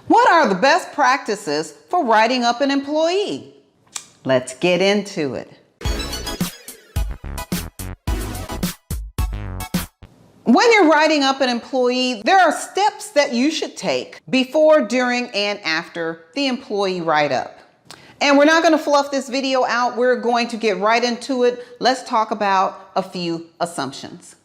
What are the best practices for writing up an employee? Let's get into it. When you're writing up an employee, there are steps that you should take before, during, and after the employee write-up. And we're not going to fluff this video out. We're going to get right into it. Let's talk about a few assumptions.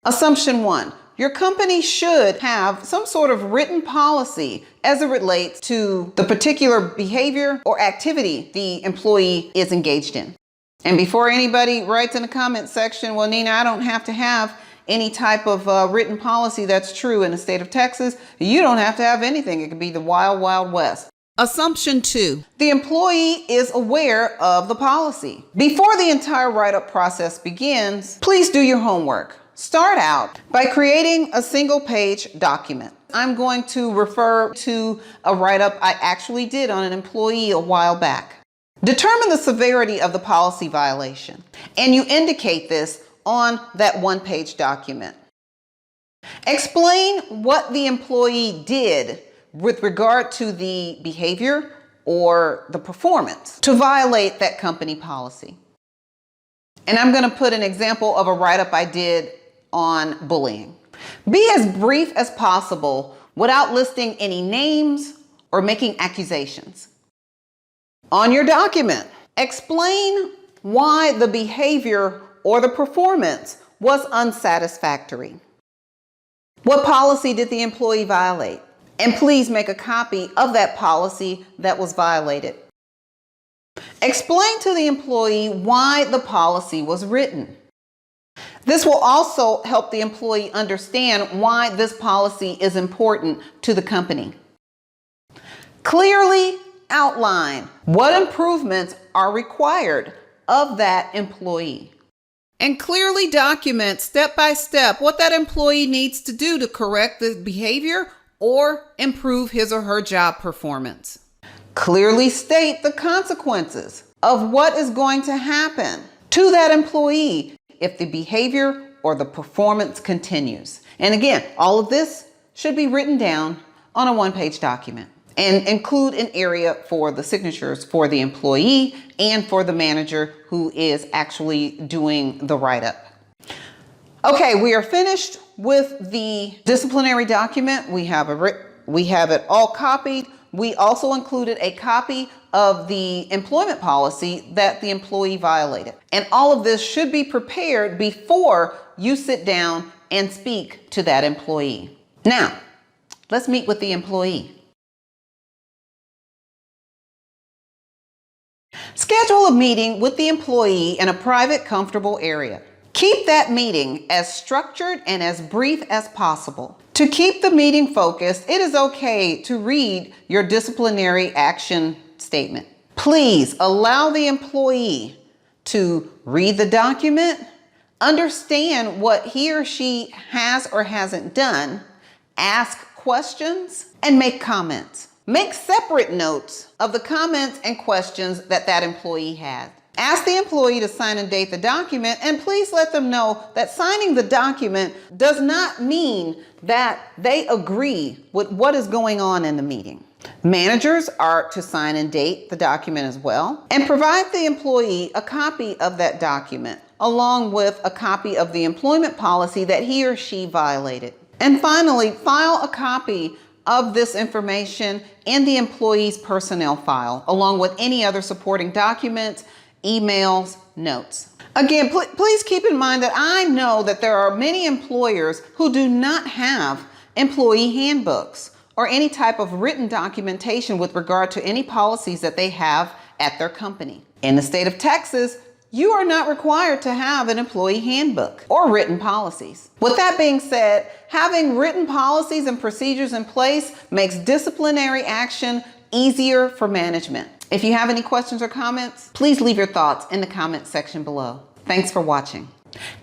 Assumption 1. Your company should have some sort of written policy as it relates to the particular behavior or activity the employee is engaged in. And before anybody writes in the comment section, well, Nina, I don't have to have any type of written policy. That's true in the state of Texas. You don't have to have anything. It could be the wild, wild west. Assumption 2. The employee is aware of the policy. Before the entire write-up process begins, please do your homework. Start out by creating a single-page document. I'm going to refer to a write-up I actually did on an employee a while back. Determine the severity of the policy violation, and you indicate this on that one-page document. Explain what the employee did with regard to the behavior or the performance to violate that company policy. And I'm going to put an example of a write-up I did on bullying. Be as brief as possible without listing any names or making accusations. On your document, explain why the behavior or the performance was unsatisfactory. What policy did the employee violate? And please make a copy of that policy that was violated. Explain to the employee why the policy was written. This will also help the employee understand why this policy is important to the company. Clearly outline what improvements are required of that employee. And clearly document step by step what that employee needs to do to correct the behavior or improve his or her job performance. Clearly state the consequences of what is going to happen to that employee if the behavior or the performance continues. And again, all of this should be written down on a one-page document and include an area for the signatures for the employee and for the manager who is actually doing the write-up. Okay, we are finished with the disciplinary document. We have it all copied. We also included a copy of the employment policy that the employee violated. And all of this should be prepared before you sit down and speak to that employee. Now, let's meet with the employee. Schedule a meeting with the employee in a private, comfortable area. Keep that meeting as structured and as brief as possible. To keep the meeting focused, it is okay to read your disciplinary action statement. Please allow the employee to read the document, understand what he or she has or hasn't done, ask questions, and make comments. Make separate notes of the comments and questions that that employee had. Ask the employee to sign and date the document, and please let them know that signing the document does not mean that they agree with what is going on in the meeting. Managers are to sign and date the document as well, and provide the employee a copy of that document, along with a copy of the employment policy that he or she violated. And finally, file a copy of this information in the employee's personnel file, along with any other supporting documents, emails, notes. Again, please keep in mind that I know that there are many employers who do not have employee handbooks or any type of written documentation with regard to any policies that they have at their company. In the state of Texas, you are not required to have an employee handbook or written policies. With that being said, having written policies and procedures in place makes disciplinary action easier for management. If you have any questions or comments, please leave your thoughts in the comment section below. Thanks for watching.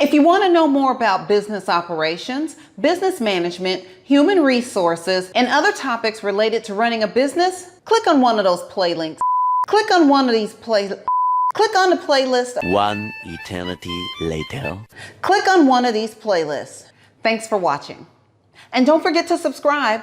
If you want to know more about business operations, business management, human resources, and other topics related to running a business, click on one of those play links. Click on one of these Click on the playlist. One eternity later. Click on one of these playlists. Thanks for watching. And don't forget to subscribe.